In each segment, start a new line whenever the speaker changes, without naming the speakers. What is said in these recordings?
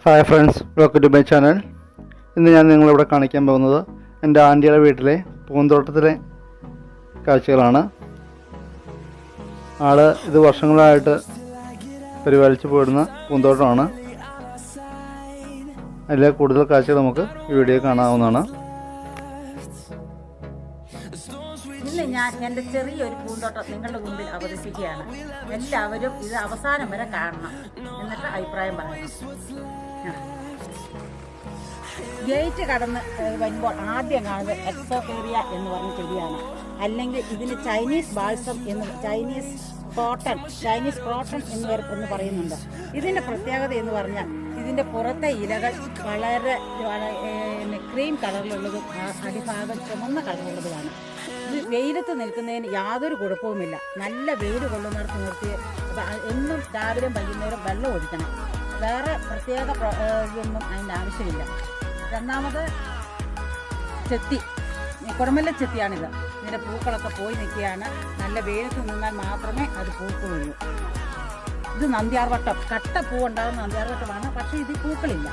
Hi friends, welcome to my channel. ഇന്ന് ഞാൻ നിങ്ങളിവിടെ കാണിക്കാൻ പോകുന്നത് എൻ്റെ ആൻറ്റിയുടെ വീട്ടിലെ പൂന്തോട്ടത്തിലെ കാഴ്ചകളാണ്. ഇത് വർഷങ്ങളായിട്ട് പരിപാലിച്ചു പോരുന്ന പൂന്തോട്ടമാണ്. അതിലെ കൂടുതൽ കാഴ്ചകൾ നമുക്ക് ഈ വീഡിയോ കാണാവുന്നതാണ്.
ഇന്ന് ഞാൻ എൻ്റെ ചെറിയൊരു പൂന്തോട്ടം നിങ്ങളുടെ മുമ്പിൽ അവതരിപ്പിക്കുകയാണ്. എല്ലാവരും ഇത് അവസാനം വരെ കാണണം, എന്നിട്ട് അഭിപ്രായം പറയണം. ഗേറ്റ് കടന്ന് വരുമ്പോൾ ആദ്യം കാണുന്നത് എക്സോകേറിയ എന്ന് പറഞ്ഞ ചെടിയാണ്. അല്ലെങ്കിൽ ഇതിന് ചൈനീസ് ബാൾസം ചൈനീസ് ക്രോട്ടൺ എന്ന് പറയുന്നുണ്ട്. ഇതിൻ്റെ പ്രത്യേകത എന്ന് പറഞ്ഞാൽ ഇതിൻ്റെ പുറത്തെ ഇലകൾ വളരെ ക്രീം കളറിലുള്ളതും അടിഭാഗം ചുമന്ന കളറുള്ളതുമാണ്. ഇത് വെയിലത്ത് നിൽക്കുന്നതിന് യാതൊരു കുഴപ്പവുമില്ല. നല്ല വെയിൽ കൊള്ളുന്നിടത്ത് നിർത്തി എന്നും രാവിലെയും വൈകുന്നേരം വെള്ളം ഒഴിക്കണം. വേറെ പ്രത്യേക ഇതൊന്നും അതിൻ്റെ ആവശ്യമില്ല. രണ്ടാമത് കുടമല്ല ചെത്തിയാണിത്. ഇതിൻ്റെ പൂക്കളൊക്കെ പോയി നിൽക്കുകയാണ്. നല്ല വെയിലത്ത് നിന്നാൽ മാത്രമേ അത് പൂക്കളുള്ളൂ. ഇത് നന്ദ്യാർവട്ടം, കട്ട പൂവുണ്ടാകുന്ന നന്ദ്യാർവട്ടമാണ്. പക്ഷേ ഇതിൽ പൂക്കളില്ല.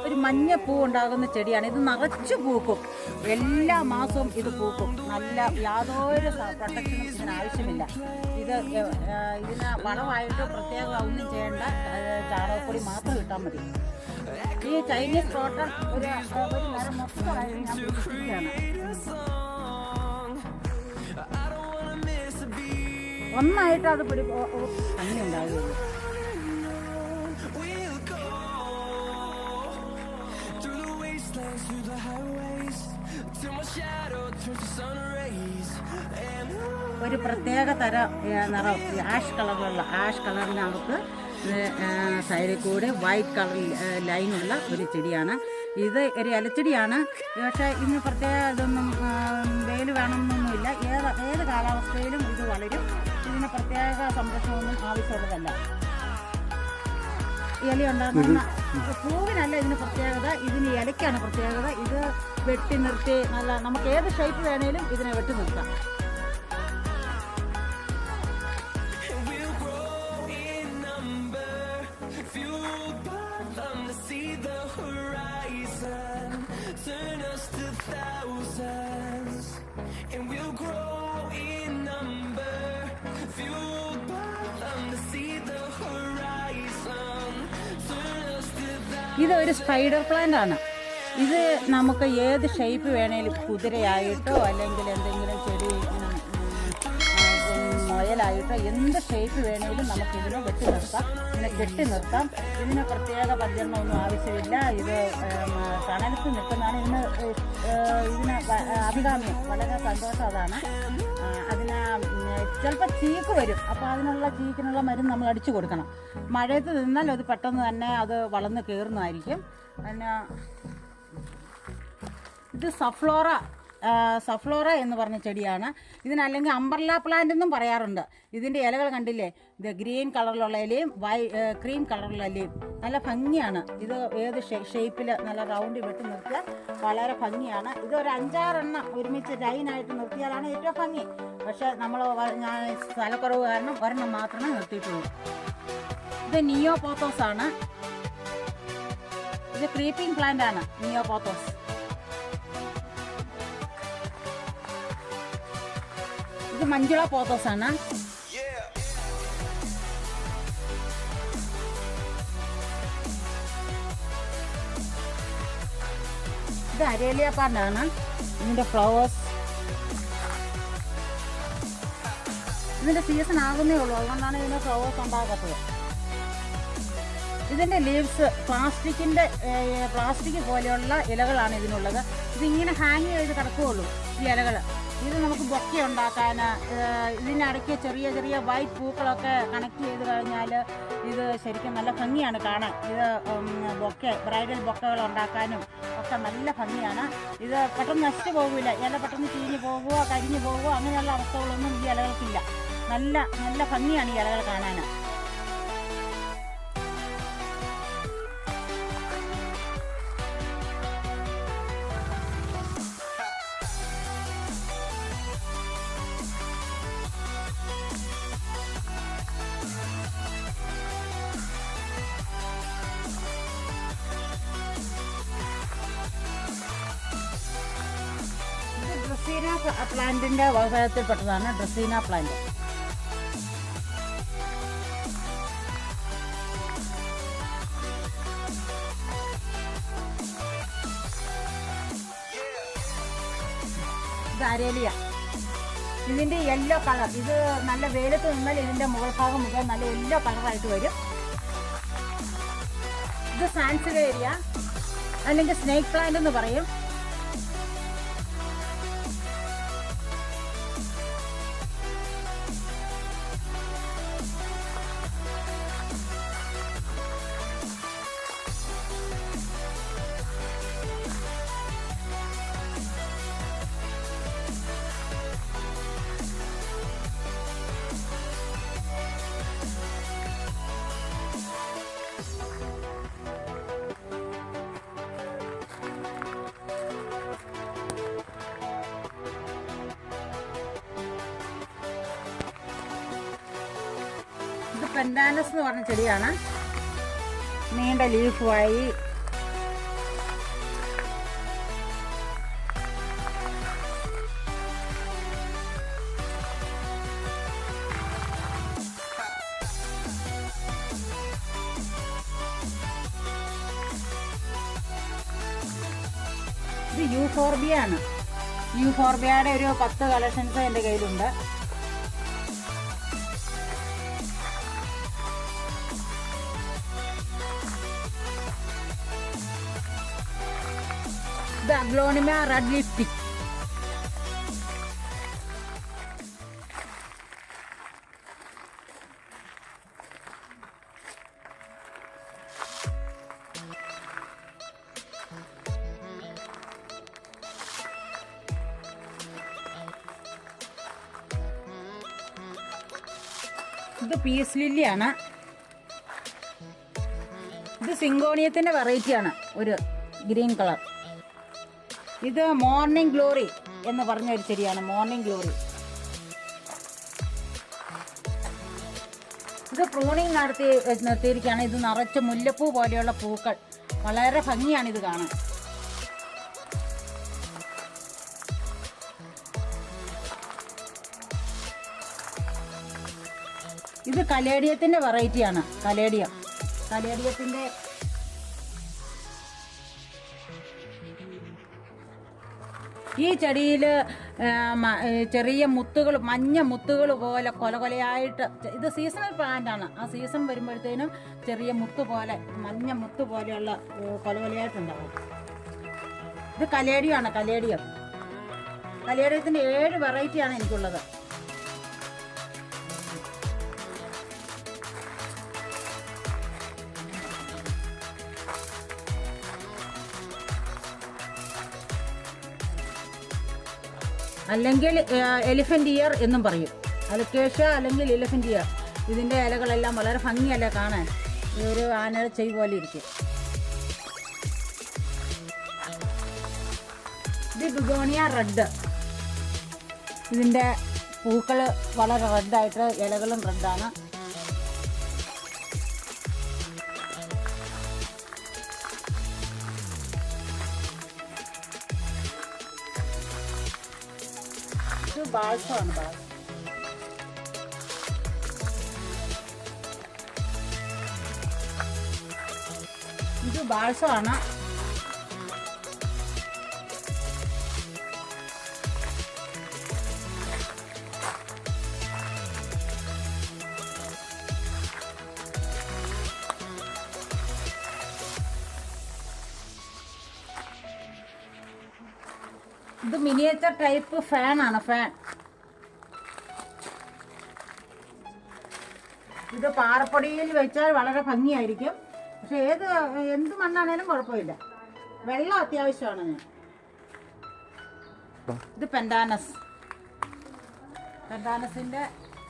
ഒരു മഞ്ഞ പൂ ഉണ്ടാകുന്ന ചെടിയാണ്. ഇത് നിറച്ച് പൂക്കും. എല്ലാ മാസവും ഇത് പൂക്കും. നല്ല യാതൊരു പ്രൊട്ടക്ഷനും ഇതിന് ആവശ്യമില്ല. ഇതിന് വളമായിട്ട് പ്രത്യേകം ഒന്നും ചെയ്യേണ്ട, ചാണകപ്പൊടി മാത്രം ഇട്ടാൽ മതി. ഈ ചൈനീസ് ക്രോട്ടൺ ഒരു നേരം മൊത്തമായിട്ട് ഞാൻ പിടിച്ചിരിക്കുകയാണ്. ഒന്നായിട്ട് അത് ഭംഗി ഉണ്ടാകുകയുള്ളൂ. ഒരു പ്രത്യേക തരം നിറം, ആഷ് കളറിനകത്ത് സൈഡിൽ കൂടെ വൈറ്റ് കളർ ലൈനുള്ള ഒരു ചെടിയാണ്. ഇത് ഒരു ഇലച്ചെടിയാണ്. പക്ഷേ ഇതിന് പ്രത്യേക ഇതൊന്നും വെയിൽ വേണമെന്നൊന്നുമില്ല. ഏത് കാലാവസ്ഥയിലും ഇത് വളരും. ഇതിന് പ്രത്യേക സംരക്ഷണമൊന്നും ആവശ്യമുള്ളതല്ല. ഇല ഉണ്ടാകുന്ന പൂവിനല്ല ഇതിന് പ്രത്യേകത, ഇതിന് ഇലയ്ക്കാണ് പ്രത്യേകത. ഇത് വെട്ടി നിർത്തി നല്ല നമുക്ക് ഏത് ഷേപ്പ് വേണേലും ഇതിനെ വെട്ടി നിർത്താം. ഇതൊരു സ്പൈഡർ പ്ലാന്റ് ആണ്. ഇത് നമുക്ക് ഏത് ഷേപ്പ് വേണേലും, കുതിരയായിട്ടോ അല്ലെങ്കിൽ എന്തെങ്കിലും ചെടി മുയലായിട്ടോ എന്ത് ഷേപ്പ് വേണേലും നമുക്കിതിനെ കെട്ടി നിർത്താം. ഇതിന് പ്രത്യേക പരിചരണമൊന്നും ആവശ്യമില്ല. ഇത് തണലത്ത് നിൽക്കുന്നതാണ്. ഇതിന് അഭികാമ്യം, വളരെ സന്തോഷം അതാണ്. അതിന് ചിലപ്പോൾ ചീക്ക് വരും. അപ്പോൾ ചീക്കിനുള്ള മരുന്ന് നമ്മൾ അടിച്ചു കൊടുക്കണം. മഴയത്ത് നിന്നാൽ അത് പെട്ടെന്ന് തന്നെ അത് വളർന്ന് കയറുന്നതായിരിക്കും. പിന്നെ ഇത് സഫ്ലോറ എന്ന് പറഞ്ഞ ചെടിയാണ്. ഇതിനല്ലെങ്കിൽ അംബ്രല്ല പ്ലാന്റ് എന്നും പറയാറുണ്ട്. ഇതിൻ്റെ ഇലകൾ കണ്ടില്ലേ? ഇത് ഗ്രീൻ കളറിലുള്ള ഇലയും ക്രീം കളറിലുള്ള ഇലയും നല്ല ഭംഗിയാണ്. ഇത് ഏത് ഷേപ്പിൽ നല്ല റൗണ്ട് വെട്ടി നിർത്തിയാൽ വളരെ ഭംഗിയാണ്. ഇതൊരു 5-6 എണ്ണം ഒരുമിച്ച് ലൈനായിട്ട് നിർത്തിയാലാണ് ഏറ്റവും ഭംഗി. പക്ഷേ ഞാൻ സ്ഥലക്കുറവ് കാരണം ഒരെണ്ണം മാത്രമേ നിർത്തിയിട്ടുള്ളൂ. ഇത് നിയോപോത്തോസ് ആണ്. ഇത് ക്രീപ്പിംഗ് പ്ലാന്റ് ആണ്, നിയോപോത്തോസ്. ഇത് മഞ്ജുള പോത്തോസ് ആണ്. ഇത് അരേലിയ പ്ലാന്റ് ആണ്. ഇതിന്റെ ഫ്ലവേഴ്സ് ഇതിന്റെ സീസൺ ആകുന്നേ ഉള്ളൂ. അതുകൊണ്ടാണ് ഇതിന്റെ ഫ്ലവേഴ്സ് ഉണ്ടാകാത്തത്. ഇതിൻ്റെ ലീവ്സ് പ്ലാസ്റ്റിക് പോലെയുള്ള ഇലകളാണ് ഇതിനുള്ളത്. ഇതിങ്ങനെ ഹാങ് ചെയ്ത് കിടക്കുകയുള്ളൂ ഈ ഇലകൾ. ഇത് നമുക്ക് ബൊക്കെ ഉണ്ടാക്കാൻ, ഇതിനിടയ്ക്ക് ചെറിയ ചെറിയ വൈറ്റ് പൂക്കളൊക്കെ കണക്ട് ചെയ്ത് കഴിഞ്ഞാൽ ഇത് ശരിക്കും നല്ല ഭംഗിയാണ് കാണാൻ. ഇത് ബ്രൈഡൽ ബൊക്കകൾ ഉണ്ടാക്കാനും ഒക്കെ നല്ല ഭംഗിയാണ്. ഇത് പെട്ടെന്ന് നശിച്ചു പോകില്ല. ഇല പെട്ടെന്ന് ചീഞ്ഞ് പോകുകയോ കരിഞ്ഞു പോകുകയോ അങ്ങനെയുള്ള അവസ്ഥകളൊന്നും ഈ ഇലകൾക്കില്ല. നല്ല ഭംഗിയാണ് ഈ ഇലകൾ കാണാൻ. പ്ലാന്റിൻ്റെ വകഭേദത്തിൽപ്പെട്ടതാണ് ഡ്രസീന പ്ലാന്റ്. ഇത് അരേലിയ. ഇതിൻ്റെ യെല്ലോ കളർ, ഇത് നല്ല വെയിലത്ത് നിന്നാൽ ഇതിൻ്റെ മുകൾ ഭാഗം മുതൽ നല്ല യെല്ലോ കളറായിട്ട് വരും. ഇത് സാൻസിവേരിയ അല്ലെങ്കിൽ സ്നേക്ക് പ്ലാന്റ് എന്ന് പറയും. ഇത് പെൻഡാനസ് എന്ന് പറഞ്ഞ ചെടിയാണ്. നീണ്ട ലീഫുമായി ഇത് യൂഫോർബിയ ആണ്. യൂഫോർബിയയുടെ ഒരു 10 കളക്ഷൻസ് എൻ്റെ കയ്യിലുണ്ട്. ഇത് അഗ്ലോണിമ റെഡ് ലിപ്സ്റ്റിക്. ഇത് പീസ് ലില്ലിയാണ്. ഇത് സിങ്കോണിയത്തിൻ്റെ വെറൈറ്റിയാണ്, ഒരു ഗ്രീൻ കളർ. ഇത് മോർണിംഗ് ഗ്ലോറി എന്ന് പറഞ്ഞ ഒരു ചെടിയാണ്, മോർണിംഗ് ഗ്ലോറി. ഇത് പ്രൂണിങ് നിർത്തിയിരിക്കുകയാണ്. ഇത് നിറച്ച് മുല്ലപ്പൂ പോലെയുള്ള പൂക്കൾ, വളരെ ഭംഗിയാണ് ഇത് കാണാൻ. ഇത് കലേഡിയത്തിൻ്റെ വെറൈറ്റിയാണ്, കലേഡിയത്തിൻ്റെ ഈ ചെടിയിൽ ചെറിയ മുത്തുകൾ, മഞ്ഞ മുത്തുകൾ പോലെ കൊലകൊലയായിട്ട്, ഇത് സീസണൽ പ്ലാന്റാണ്. ആ സീസൺ വരുമ്പോഴത്തേനും ചെറിയ മുത്ത് പോലെ, മഞ്ഞ മുത്ത് പോലെയുള്ള കൊലകൊലയായിട്ടുണ്ടാവും. ഇത് കലേഡിയമാണ്, കലേഡിയത്തിൻ്റെ 7 വെറൈറ്റിയാണ് എനിക്കുള്ളത്. അല്ലെങ്കിൽ എലിഫന്റ് ഇയർ എന്നും പറയും, അലക്കേഷ്യ അല്ലെങ്കിൽ എലിഫന്റ് ഇയർ. ഇതിൻ്റെ ഇലകളെല്ലാം വളരെ ഭംഗിയല്ലേ കാണാൻ, ഒരു ആനയുടെ ചെവി പോലെ ഇരിക്കും. ഇത് ബിഗോണിയ റെഡ്. ഇതിൻ്റെ പൂക്കൾ വളരെ റെഡായിട്ട്, ഇലകളും റെഡാണ്. ഇത് ബാൾസമാണ്, ഇത് ബാൾസമാണ്. ഇത് മിനിയേച്ചർ ടൈപ്പ് ഫാനാണ്, ഫാൻ. ഇത് പാറപ്പൊടിയിൽ വെച്ചാൽ വളരെ ഭംഗിയായിരിക്കും. പക്ഷെ എന്ത് മണ്ണാണേലും കുഴപ്പമില്ല, വെള്ളം അത്യാവശ്യമാണ്. ഇത് പെൻഡാനസിൻ്റെ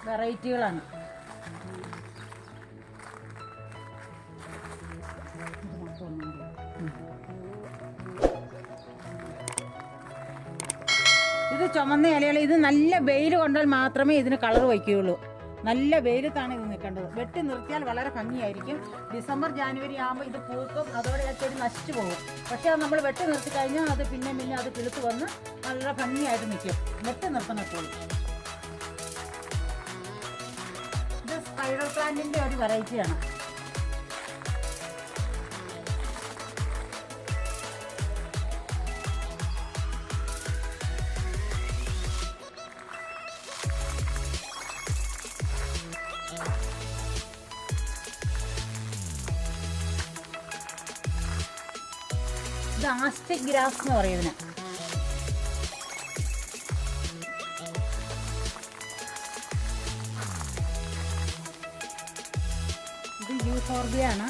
വെറൈറ്റികളാണ്. ഇത് ചുമന്ന ഇലകൾ. ഇത് നല്ല വെയിൽ കൊണ്ടാൽ മാത്രമേ ഇതിന് കളർ വയ്ക്കുകയുള്ളൂ. നല്ല വെയിലത്താണ് ഇത് നിൽക്കേണ്ടത്. നിർത്തേണ്ടത്. വെട്ടി നിർത്തിയാൽ വളരെ ഭംഗിയായിരിക്കും. ഡിസംബർ ജാനുവരി ആകുമ്പോൾ ഇത് പൂക്കും, അതോടെ ആ ചെടി നശിച്ചു പോകും. പക്ഷേ അത് നമ്മൾ വെട്ടി നിർത്തി കഴിഞ്ഞാൽ അത് പിന്നെ അത് കിളുത്ത് വന്ന് നല്ല ഭംഗിയായിട്ട് നിൽക്കും. വെട്ടി നിർത്തണപ്പോഴും. ഇത് സ്പൈഡർ പ്ലാന്റിൻ്റെ ഒരു വെറൈറ്റിയാണ്. ഇത് ആസ്റ്റിക് ഗ്രാസ് എന്ന് പറയുന്നതിന്. ഇത് യൂഫോർബിയാണ്.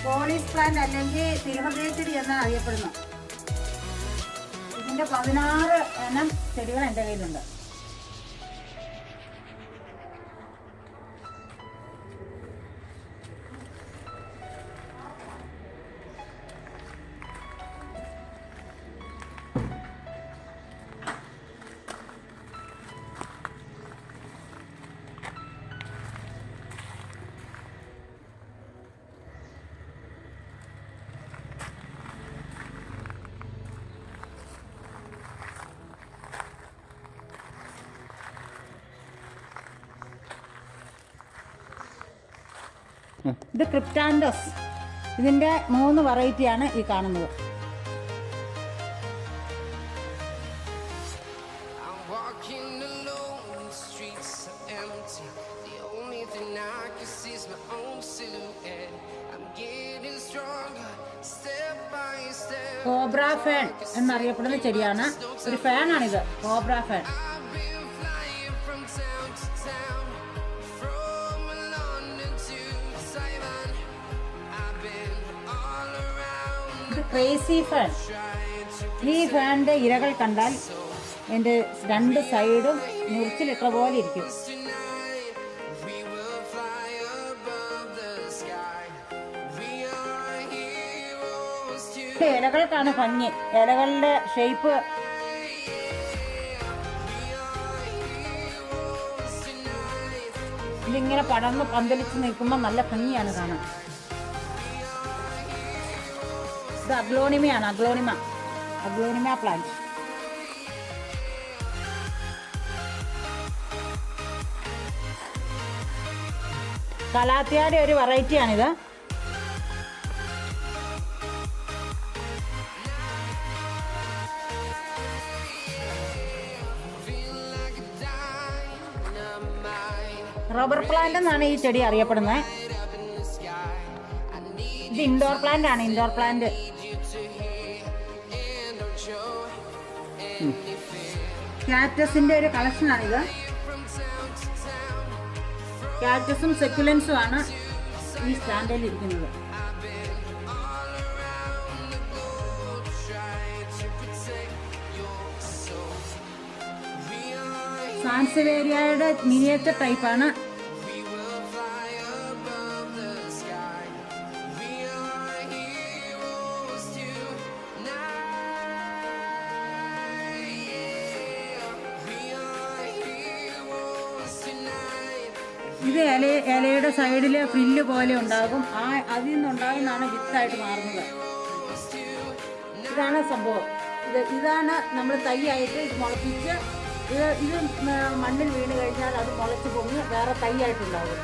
പോളീസ് പ്ലാന്റ് അല്ലെങ്കിൽ തിരുഹൃദയച്ചെടി എന്നാണ് അറിയപ്പെടുന്നു. ഇതിന്റെ 16 ഇനം ചെടികൾ എൻ്റെ കയ്യിലുണ്ട്. ഇത് ക്രിപ്റ്റാൻഡസ്. ഇതിൻ്റെ 3 വെറൈറ്റിയാണ് ഈ കാണുന്നത്. കോബ്ര ഫേൺ എന്നറിയപ്പെടുന്ന ചെടിയാണ്. ഒരു ഫേണാണിത്, കോബ്ര ഫേൺ. Crazy fern. ഈ ഫേണിൻ്റെ ഇരകൾ കണ്ടാൽ എൻ്റെ 2 സൈഡും മുറിച്ചിലിട്ട പോലെ ഇരിക്കും. ഇലകൾക്കാണ് ഭംഗി. ഇലകളുടെ ഷേപ്പ് ഇതിങ്ങനെ പടർന്ന് പന്തലിച്ച് നിൽക്കുമ്പോൾ നല്ല ഭംഗിയാണ് കാണാൻ. ഇത് അഗ്ലോണിമയാണ്. Aglaonema plant. കലാത്തിയുടെ ഒരു വെറൈറ്റിയാണിത്. റബ്ബർ പ്ലാന്റ് എന്നാണ് ഈ ചെടി അറിയപ്പെടുന്നത്. ഇത് ഇൻഡോർ പ്ലാന്റ് ആണ്. Indoor plant. കാക്ടസിന്റെ ഒരു കളക്ഷനാണിത്. കാക്ടസും സെക്കുലൻസും ആണ് ഈ സ്റ്റാൻഡിൽ ഇരിക്കുന്നത്. സാൻസവേരിയയുടെ മിനിയേച്ചർ ടൈപ്പാണ്. ഇത് ഇലയുടെ സൈഡിൽ ഫ്രില്ല് പോലെ ഉണ്ടാകും. അതിൽ നിന്നുണ്ടാകുന്നതാണ് വിത്തായിട്ട് മാറുന്നത്. ഇതാണ് സംഭവം. ഇതാണ് നമ്മൾ തൈയായിട്ട് ഇത് മുളപ്പിച്ച് ഇത് മണ്ണിൽ വീണ് കഴിഞ്ഞാൽ അത് മുളച്ച് പൊങ്ങി വേറെ തൈയായിട്ടുണ്ടാകും.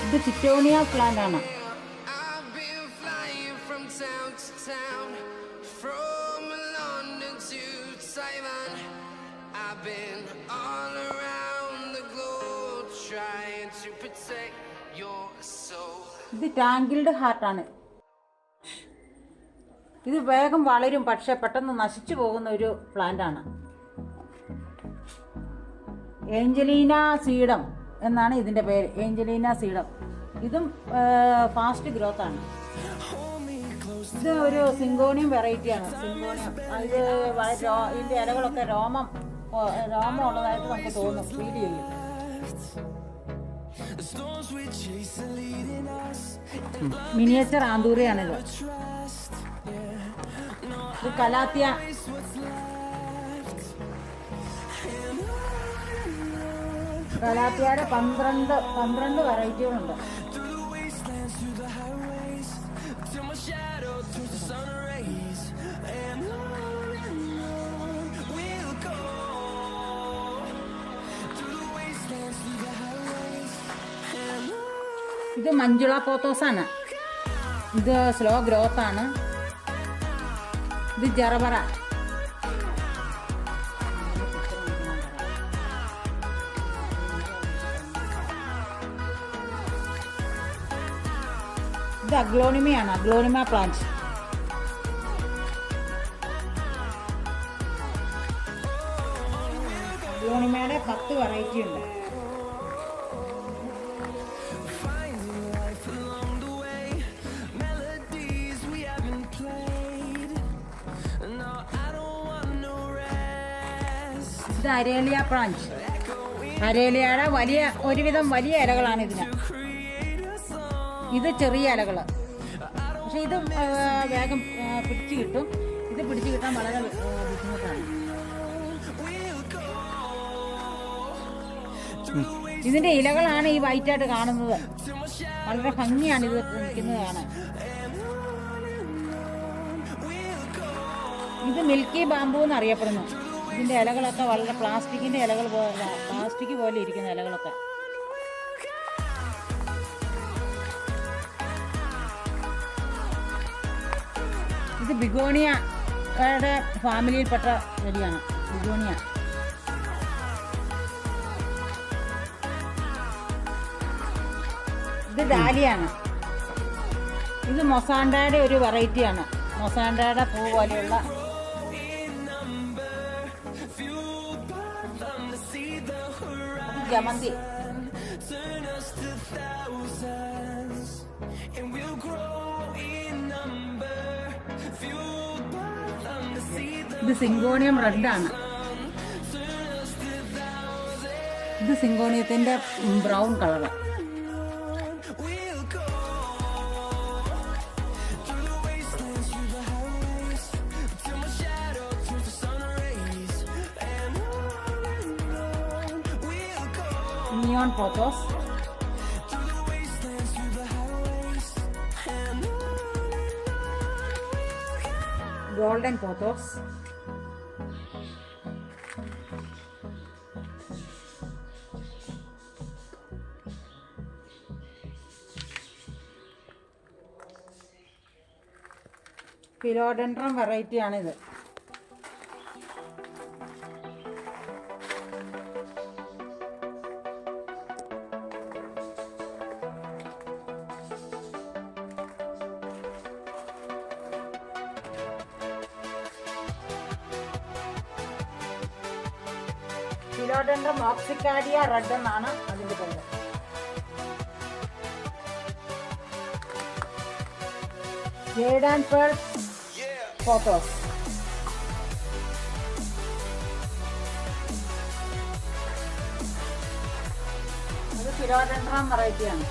ഇത് ചിറ്റോണിയ പ്ലാന്റ് ആണ്.
around, from London to Taiwan. I've been all around the globe trying to protect your soul.
ഇത് ടാങ്കിൾഡ് ഹാർട്ടാണ്. ഇത് വേഗം വളരും, പക്ഷെ പെട്ടെന്ന് നശിച്ചു പോകുന്ന ഒരു പ്ലാന്റ് ആണ്. ഏഞ്ചലീന സീഡം എന്നാണ് ഇതിൻ്റെ പേര്. Angelina sedum. ഇതും ഫാസ്റ്റ് ഗ്രോത്ത് ആണ്. ഇത് ഒരു സിങ്കോണിയം വെറൈറ്റിയാണ്. സിങ്കോണിയം ഇത് ഇതിൻ്റെ ഇലകളൊക്കെ രോമം ഉള്ളതായിട്ട് നമുക്ക് തോന്നും, ഫീൽ ചെയ്യും. മിനിയേച്ചർ ആന്തൂറിയാണിത്. ഇത് കലാത്തിയ. കലാത്തിയയുടെ 12 വെറൈറ്റികളുണ്ട്. ഇത് മഞ്ജുള പോത്തോസാണ്. ഇത് സ്ലോ ഗ്രോത്ത് ആണ്. ഇത് ജറബറ. ഇത് അഗ്ലോണിമയാണ്. Aglaonema plant. അഗ്ലോണിമയുടെ 10 വെറൈറ്റി ഉണ്ട്. ഇത് അരേലിയ പ്ലാന്റ്. അരേലിയയുടെ ഒരുവിധം വലിയ ഇലകളാണ് ഇതിന്. ഇത് ചെറിയ ഇലകൾ. പക്ഷെ ഇത് വേഗം പിടിച്ചു കിട്ടും. ഇത് പിടിച്ചു കിട്ടാൻ വളരെ ബുദ്ധിമുട്ടാണ്. ഇതിന്റെ ഇലകളാണ് ഈ വൈറ്റായിട്ട് കാണുന്നത്. വളരെ ഭംഗിയാണ് ഇത് നിൽക്കുന്നത് കാണാൻ. ഇത് മിൽക്കി ബാമ്പു എന്നറിയപ്പെടുന്നു. ഇതിന്റെ ഇലകളൊക്കെ വളരെ പ്ലാസ്റ്റിക് പോലെ ഇരിക്കുന്ന ഇലകളൊക്കെ. ഇത് ബിഗോണിയയുടെ ഫാമിലിയിൽപ്പെട്ട ചെടിയാണ്. ബിഗോണിയ. ഇത് ഡാലിയാണ്. ഇത് മൊസാണ്ടയുടെ ഒരു വെറൈറ്റിയാണ്. മൊസാണ്ടയുടെ പൂ പോലെയുള്ള. ജമന്തി. ഇത് സിങ്കോണിയം റെഡ് ആണ്. ഇത് സിങ്കോണിയത്തിന്റെ brown colour. Neon pothos. Golden pothos. Philodendron വെറൈറ്റിയാണിത്. ഫിലോഡെൻഡ്രം ഓക്സിക്കാരിയ റെഡ് എന്നാണ് അതിന്റെ പേര്. Jade and pearl pothos. അത് ഫിലോഡെൻഡ്രം വെറൈറ്റിയാണ്.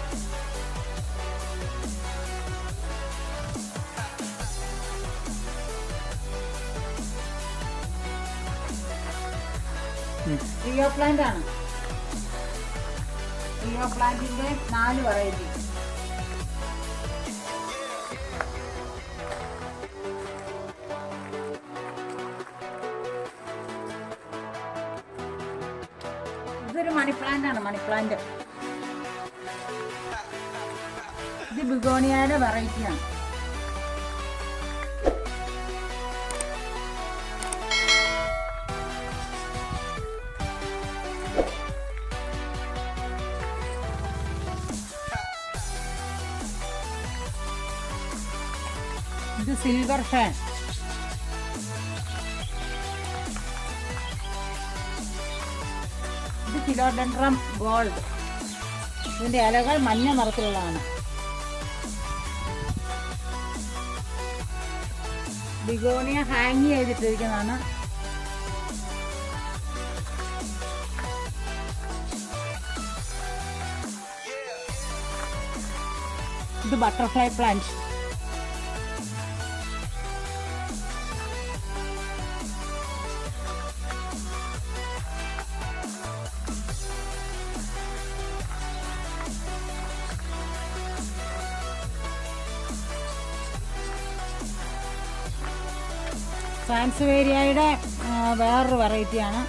റിയോ പ്ലാന്റ് ആണ്. റിയോ പ്ലാന്റിന്റെ 4 വെറൈറ്റി. ഇതൊരു മണി പ്ലാന്റ് ആണ്. Money plant. ഇത് ബിഗോണിയയുടെ വെറൈറ്റിയാണ്. Silver fan. ഇത് ഫിലോഡെൻഡ്രം ഗോൾഡ്. ഇതിൻ്റെ ഇലകൾ മഞ്ഞ നിറത്തിലുള്ളതാണ്. Begonia hang ചെയ്തിട്ടിരിക്കുന്നതാണ്. ഇത് ബട്ടർഫ്ലൈ പ്ലാന്റ്. സാൻസ്വേരിയയുടെ വേറൊരു വെറൈറ്റിയാണ്.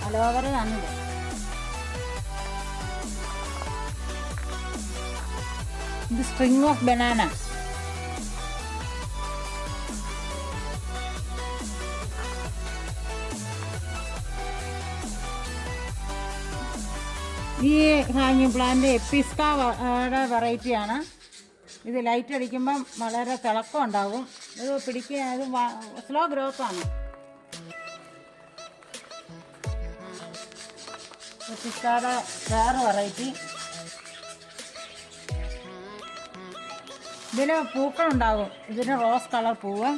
അലോവറയാണ്. ഇത് സ്ട്രിങ് ഓഫ് ബനാന. ഈ ഹാങ്ങിങ് പ്ലാന്റ് എപ്പിസ്കയുടെ വെറൈറ്റിയാണ്. ഇത് ലൈറ്റ് അടിക്കുമ്പം വളരെ തിളക്കം ഉണ്ടാകും. ഇത് പിടിക്കുക, ഇത് സ്ലോ ഗ്രോത്താണ്. എപ്പിസ്കയുടെ വേറെ വെറൈറ്റി. ഇതിന് പൂക്കളുണ്ടാകും. ഇതിന് റോസ് കളർ പൂവ്.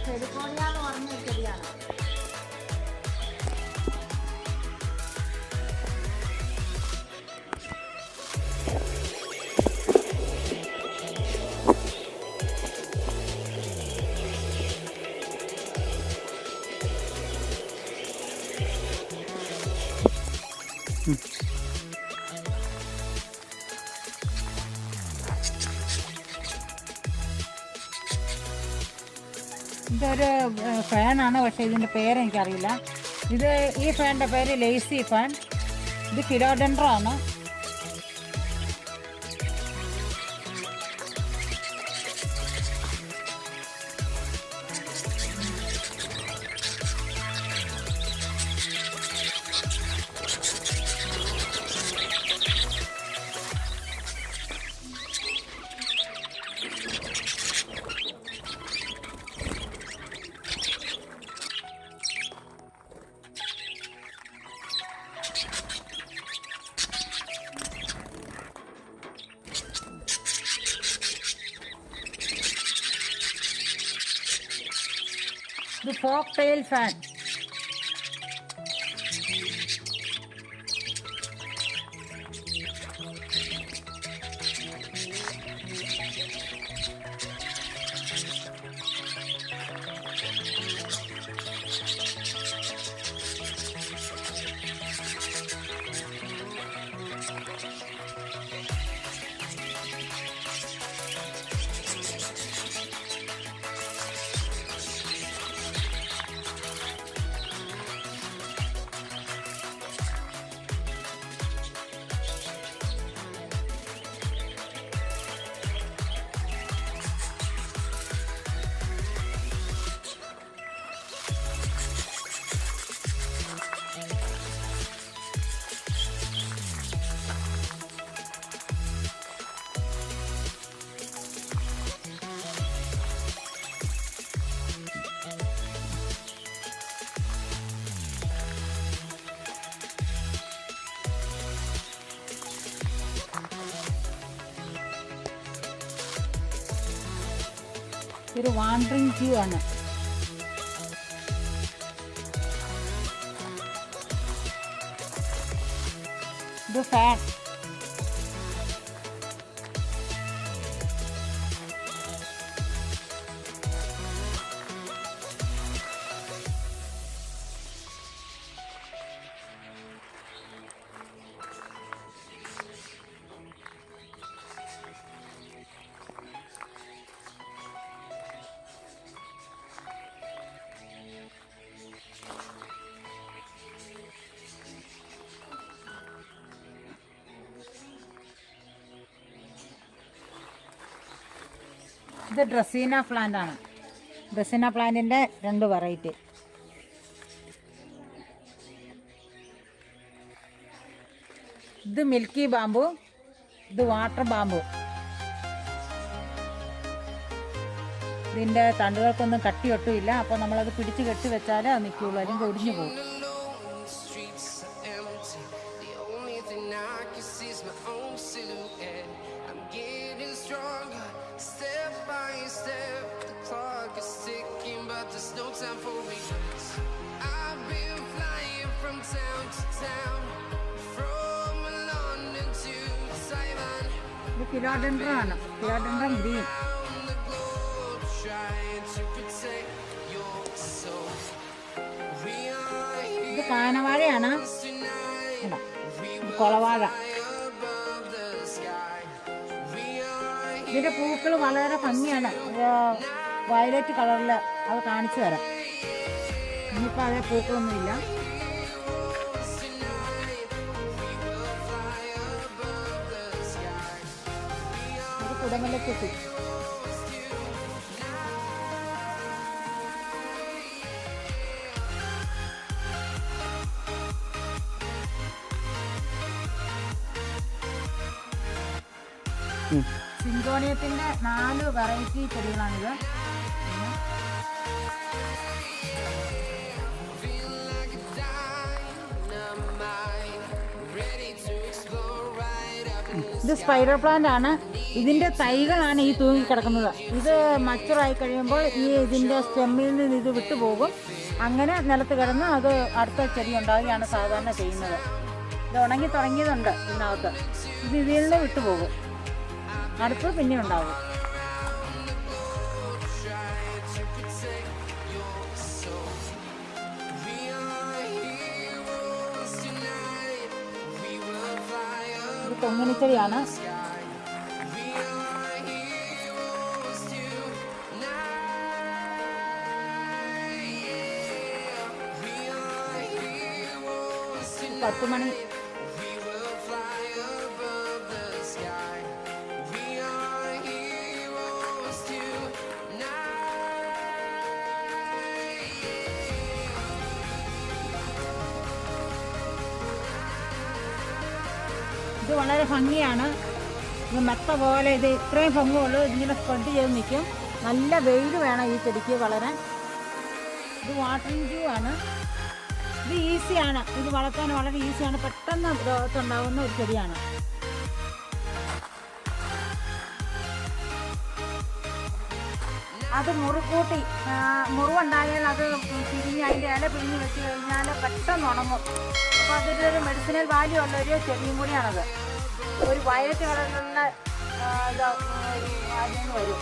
ചെടിക്കോണിയ എന്ന് പറഞ്ഞ ചെടിയാണ്. ഇതൊരു ഫാനാണ്, പക്ഷേ ഇതിൻ്റെ പേരെനിക്കറിയില്ല. ഈ ഫാനിൻ്റെ പേര് ലേസി ഫാൻ. ഇത് ഫിലോഡെൻഡ്രം ആണ്. The fork-tail fan. ഒരു വാണ്ടറിങ് ക്യൂ ആണ്. ഇത് ഫാൻ. ഇത് ഡ്രസീന പ്ലാന്റ് ആണ്. ഡ്രസീന പ്ലാന്റിൻ്റെ 2 വെറൈറ്റി. ഇത് മിൽക്കി ബാമ്പു, ഇത് വാട്ടർ ബാമ്പു. ഇതിൻ്റെ തണ്ടുകൾക്കൊന്നും കട്ടിയൊട്ടുമില്ല. അപ്പോൾ നമ്മളത് പിടിച്ച് കെട്ടി വെച്ചാൽ അത് നിൽക്കുകയുള്ളൂ, അല്ലെങ്കിൽ ഒടിഞ്ഞു പോകും.
Step by step, the clock is ticking, but there's no time for regrets. I've been flying from town to town, from London to Taiwan.
ഇത് ഫിലോഡെൻഡ്രൻ ആണ്. Philodendron green.
Around the globe, trying to protect your soul. We are
ഇത്
here
കാനവാഴയാണ്.
tonight.
ഇതാ, ഇത് കുളവാഴ.
Above the sky, we are here.
ഇതിൻ്റെ പൂക്കൾ വളരെ ഭംഗിയാണ്. Violet കളറിൽ അത് കാണിച്ചു തരാം. ഇനിയിപ്പോൾ അതേ പൂക്കളൊന്നുമില്ല. ഇത് കുടമലക്കുട്ടി. സിങ്കോണിയത്തിൻ്റെ 4 വെറൈറ്റി ചെടികളാണിത്. ഇത് സ്പൈഡർ പ്ലാന്റ് ആണ്. ഇതിൻ്റെ തൈകളാണ് ഈ തൂങ്ങിക്കിടക്കുന്നത്. ഇത് മച്ചുറായി കഴിയുമ്പോൾ ഇതിൻ്റെ സ്റ്റെമ്മിൽ നിന്ന് ഇത് വിട്ടുപോകും. അങ്ങനെ നിലത്ത് കിടന്ന് അത് അടുത്ത ചെടി ഉണ്ടാവുകയാണ് സാധാരണ ചെയ്യുന്നത്. ഇത് ഉണങ്ങി തുടങ്ങിയതുണ്ട് ഇതിനകത്ത്. ഇത് ഇതിൽ നിന്ന് വിട്ടുപോകും, അടുത്ത് പിന്നെ ഉണ്ടാവും. ഇത് തെങ്ങിനിച്ചെടിയാണ്. പത്തുമണി. ഇത് വളരെ ഭംഗിയാണ്. ഇത് മെത്ത പോലെ ഇത് ഇത്രയും ഭംഗിയുള്ളൂ. ഇതിങ്ങനെ സ്പ്രെഡ് ചെയ്ത് നിൽക്കും. നല്ല വെയിൽ വേണം ഈ ചെടിക്ക് വളരാൻ. ഇത് വാട്ടറിങ് ക്യൂ ആണ്. ഇത് ഈസിയാണ്. ഇത് വളർത്താൻ വളരെ ഈസിയാണ്. പെട്ടെന്ന് ഗ്രോത്ത് ഉണ്ടാകുന്ന ഒരു ചെടിയാണ്. അത് മുറിക്കൂട്ടി മുറിവുണ്ടായാൽ അത് പിരിഞ്ഞ് അതിൻ്റെ ഇല പിരിഞ്ഞ് വെച്ച് കഴിഞ്ഞാൽ പെട്ടെന്ന് ഉണങ്ങും. അപ്പോൾ അതൊരു മെഡിസിനൽ വാല്യൂ ഉള്ളൊരു ചെടിയും കൂടിയാണത്. ഒരു വയലറ്റ് കളറിലുള്ള ഇത് അതിൽ വരും.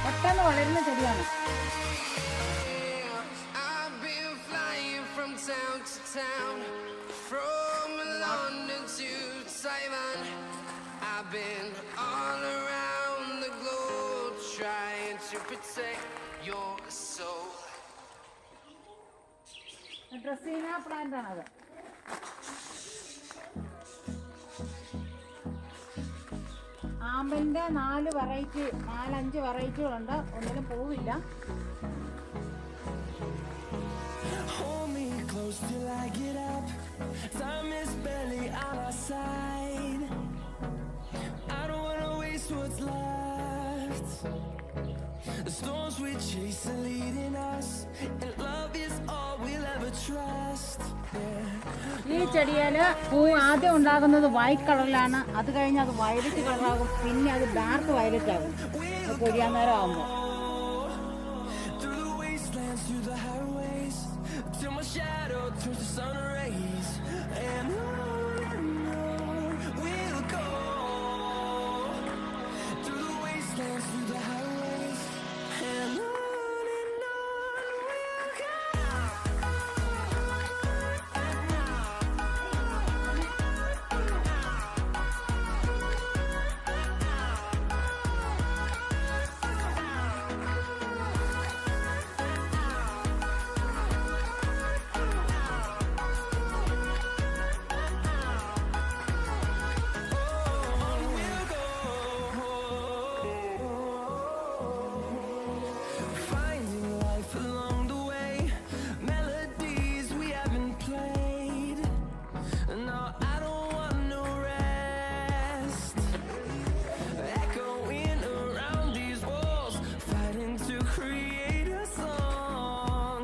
പെട്ടെന്ന് വളരുന്ന ചെടിയാണ്.
Town to town, from London to Taiwan, I've been all around the globe trying to protect your soul.
Dracaena plant ആണത്. ആമ്പലിൻ്റെ 4 വെറൈറ്റി 4-5 വെറൈറ്റികളുണ്ട്. ഒന്നിലും പൂവില്ല.
Hold me close till I get up. Time is barely on our side. I don't wanna waste what's left. The storms we chase are leading us, and love is all we'll ever trust.
ഈ ചെടിയിൽ പൂ ആദ്യം ഉണ്ടാകുന്നത് white കളറിലാണ്. അത് കഴിഞ്ഞ് അത് violet കളറാകും. പിന്നെ അത് ഡാർക്ക് വയലറ്റ് ആകും. പൊഴിയാൻ നേരം ആകുമ്പോൾ.
through the wastelands, through the highways, till my shadow turns to sun rays, and on we'll go. Through the wastelands, through the highways, and on we'll go. Finding life along the way, melodies we haven't played. No, I don't want no rest. Echoing around these walls, fighting to create a song.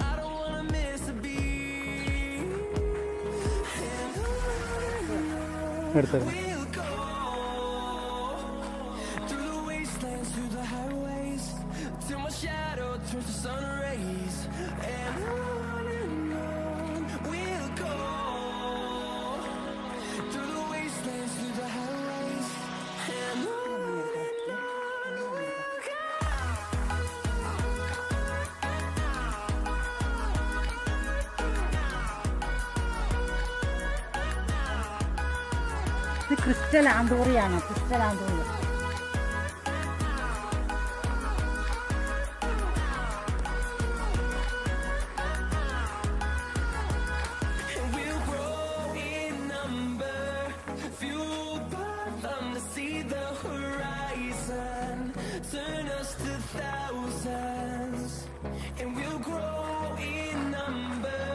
I don't wanna miss a beat. And
എടുത്തത്
we'll go through the wastelands, through the highways, till my shadow turns to sun rays, and on we'll go through the wastelands, through the highways, and on.
ഇത് crystal ആന്തൂറിയാണ്. Crystal anthurium.
And we'll grow in number, fueled by them to see the horizon, turn us to thousands. And we'll grow in number,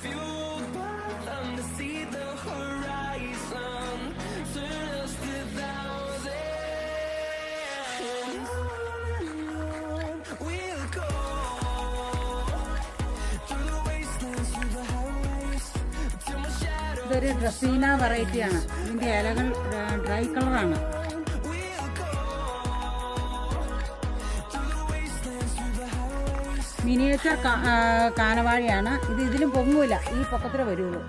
fueled by them to see the horizon, turn us to thousands. And on we'll go through the wastelands, through the highways, till my shadow
ഇതൊരു dracaena വെറൈറ്റിയാണ്. ഇതിൻ്റെ ഇലകൾ dry കളറാണ്.
we'll go through the wastelands, through the highways.
Miniature കാനവാഴയാണ്. ഇത് ഇതിലും പൊങ്ങൂല, ഈ പൊക്കത്തിലേ വരുള്ളൂ.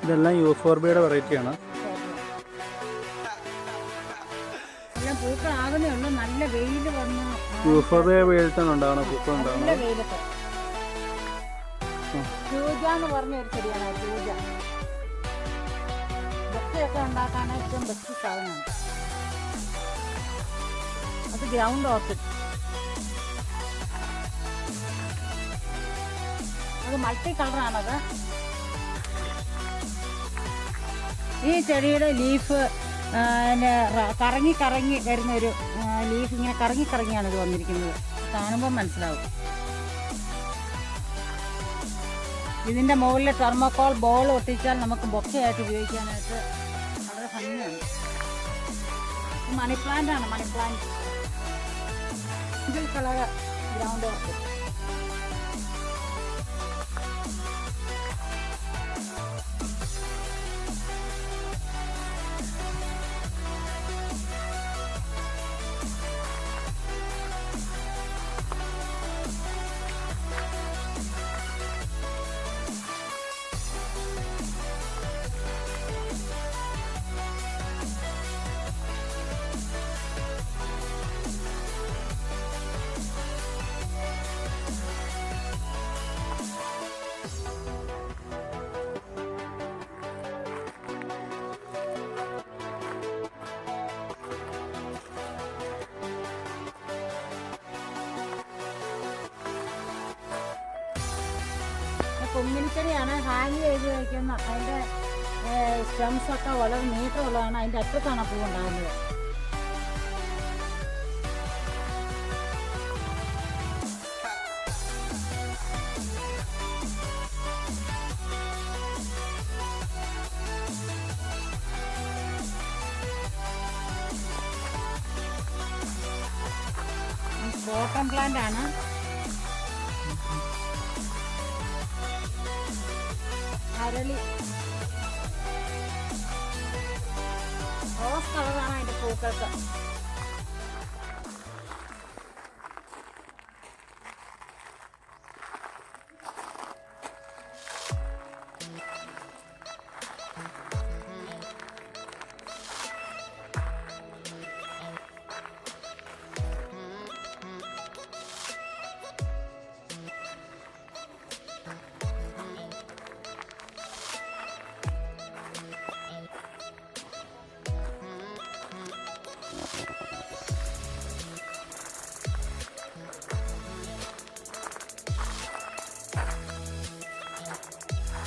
ഇതെല്ലാം യൂഫോർബിയയുടെ വെറൈറ്റിയാണ്.
എല്ലാം പൂക്കളാകുന്നേ ഉള്ളൂ. നല്ല വെയിൽ വന്ന്
യൂഫോർബിയ വെയിലത്താണ് ഉണ്ടാകുന്ന പൂക്കൾ
നല്ല
ഉണ്ടാകുന്നത്.
വെയിലത്ത്. ചൂജ എന്ന് പറഞ്ഞ ഒരു ചെടിയാണ്. ചൂജ ബൊക്കയൊക്കെ ഉണ്ടാക്കാൻ ഏറ്റവും ബെസ്റ്റ് സാധനമാണ്. അത് ഗ്രൗണ്ട് ഓർക്കിഡ്. അത് മൾട്ടി കളറാണത്. ഈ ചെടിയുടെ ലീഫ് കറങ്ങി കറങ്ങി വരുന്നൊരു ലീഫ്, ഇങ്ങനെ കറങ്ങി കറങ്ങിയാണ് ഇത് വന്നിരിക്കുന്നത്. കാണുമ്പോൾ മനസ്സിലാവും. ഇതിൻ്റെ മുകളിൽ തെർമോക്കോൾ ബോൾ ഒട്ടിച്ചാൽ നമുക്ക് ബൊക്കയായിട്ട് ഉപയോഗിക്കാനായിട്ട് വളരെ ഭംഗിയാണ്. മണി പ്ലാന്റ് ആണ്. Money plant single colour ground orchid. കുങ്ങിനിച്ചെടിയാണ് ഹാങ് ചെയ്ത് വയ്ക്കുന്ന. അതിൻ്റെ സ്റ്റെംസൊക്കെ വളരെ നീട്ടമുള്ളതാണ്. അതിൻ്റെ അറ്റത്താണ് പൂ ഉണ്ടാകുന്നത്. ബോട്ടം പ്ലാന്റ് ആണ്. അരളി റോസ് കളറാണ് അതിൻ്റെ പൂക്കൾക്ക്.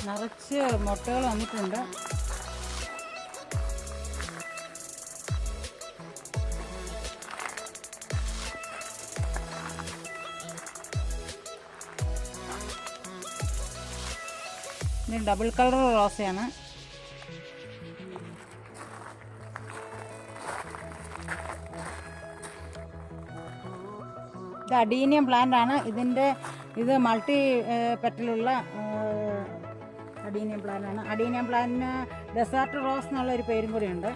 നിറച്ച് മുട്ടകൾ വന്നിട്ടുണ്ട്. ഇത് ഡബിൾ കളർ റോസയാണ്. ഇത് അഡീനിയം പ്ലാന്റ് ആണ്. ഇത് മൾട്ടി പെറ്റലുള്ള അഡീനിയം പ്ലാന്റ് ആണ്. അഡീനിയം പ്ലാന്റിന് ഡെസേർട്ട് റോസ് എന്നുള്ളൊരു പേരും കൂടിയുണ്ട്.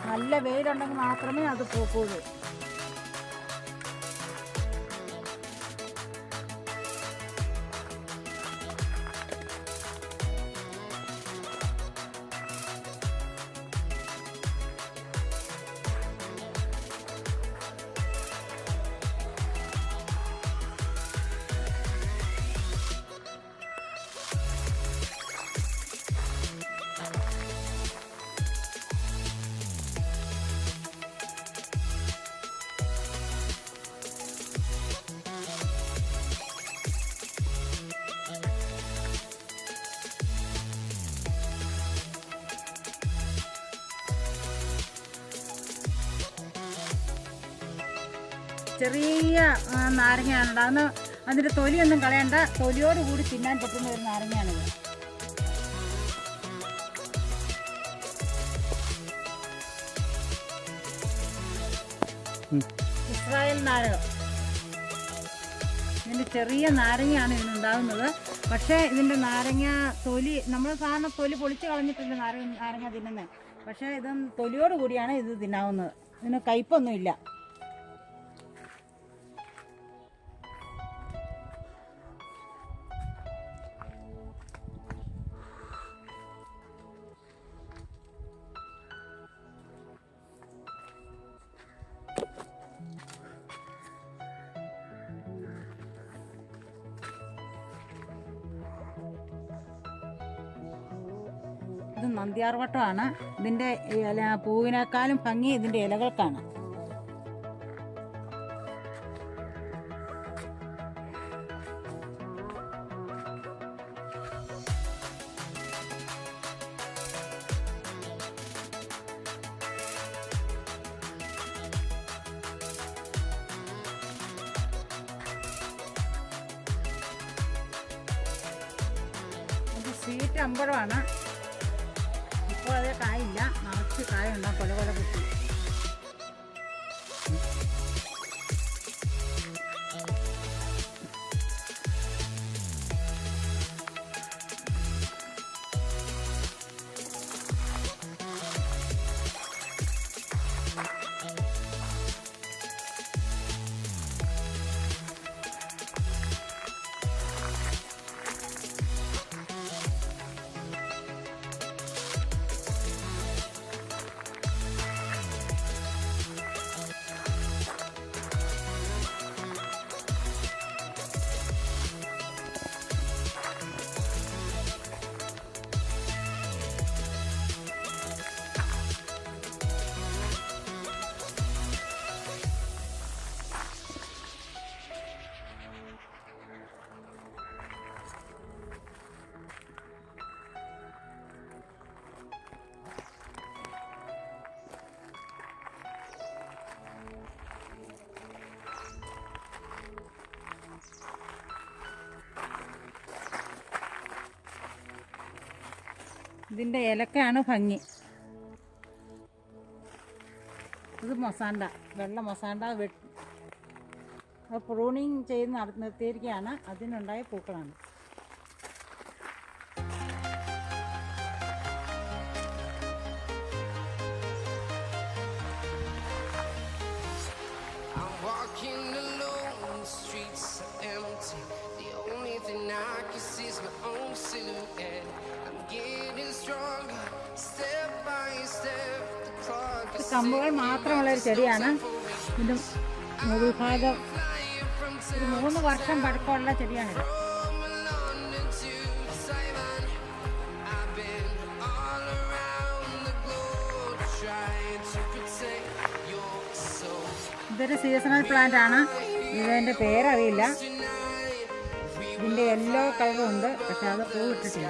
നല്ല വെയിലുണ്ടെങ്കിൽ മാത്രമേ അത് പൂക്കുള്ളൂ. ചെറിയ നാരങ്ങയാണ് ഉണ്ടാകുന്ന. അതിൻ്റെ തൊലിയൊന്നും കളയണ്ട. തൊലിയോട് കൂടി തിന്നാൻ പറ്റുന്ന ഒരു നാരങ്ങയാണിത്. ഇസ്രായേൽ നാരകം. ഇതിൻ്റെ ചെറിയ നാരങ്ങയാണ് ഇതിനുണ്ടാകുന്നത്. പക്ഷേ ഇതിൻ്റെ നാരങ്ങ തൊലി നമ്മൾ സാധാരണ തൊലി പൊളിച്ച് കളഞ്ഞിട്ടില്ല നാരങ്ങ തിന്നുന്നത്. പക്ഷേ ഇത് തൊലിയോട് കൂടിയാണ് ഇത് തിന്നാവുന്നത്. ഇതിന് കയ്പൊന്നുമില്ല. ഇത് നന്ദ്യാർവട്ടമാണ്. ഇതിൻ്റെ ഇല പൂവിനേക്കാളും ഭംഗി ഇതിൻ്റെ ഇലകൾക്കാണ്. ഇത് സ്വീറ്റ് അമ്പഴമാണ്. ഇപ്പോൾ അത് കായില്ല. നിറച്ച് കായുണ്ടാകും. കൊല കൊല കുത്തി. ഇതിൻ്റെ ഇലക്കാണ് ഭംഗി. ഇത് മൊസാണ്ട, വെള്ള മൊസാണ്ട പ്രൂണിങ് ചെയ്ത് നിർത്തിയിരിക്കുകയാണ്. അതിനുണ്ടായ പൂക്കളാണ്.
I'm walking alone, the streets are empty. The only thing I can see is my own silhouette. I'm getting stronger, step by step. The clock is
കമ്പുകൾ മാത്രമുള്ളൊരു ചെടിയാണ്. ഇതിൻ്റെ മുകൾഭാഗം ഒരു 3 വർഷം പഴക്കമുള്ള ചെടിയാണിത്.
from London to Taiwan. I've been all around the globe trying to protect your soul.
ഇതൊരു seasonal plant ആണ്. ഇതിൻ്റെ പേരറിയില്ല. ഇതിൻ്റെ യെല്ലോ കളറും ഉണ്ട്, പക്ഷെ അത് പൂ ഇട്ടിട്ടില്ല.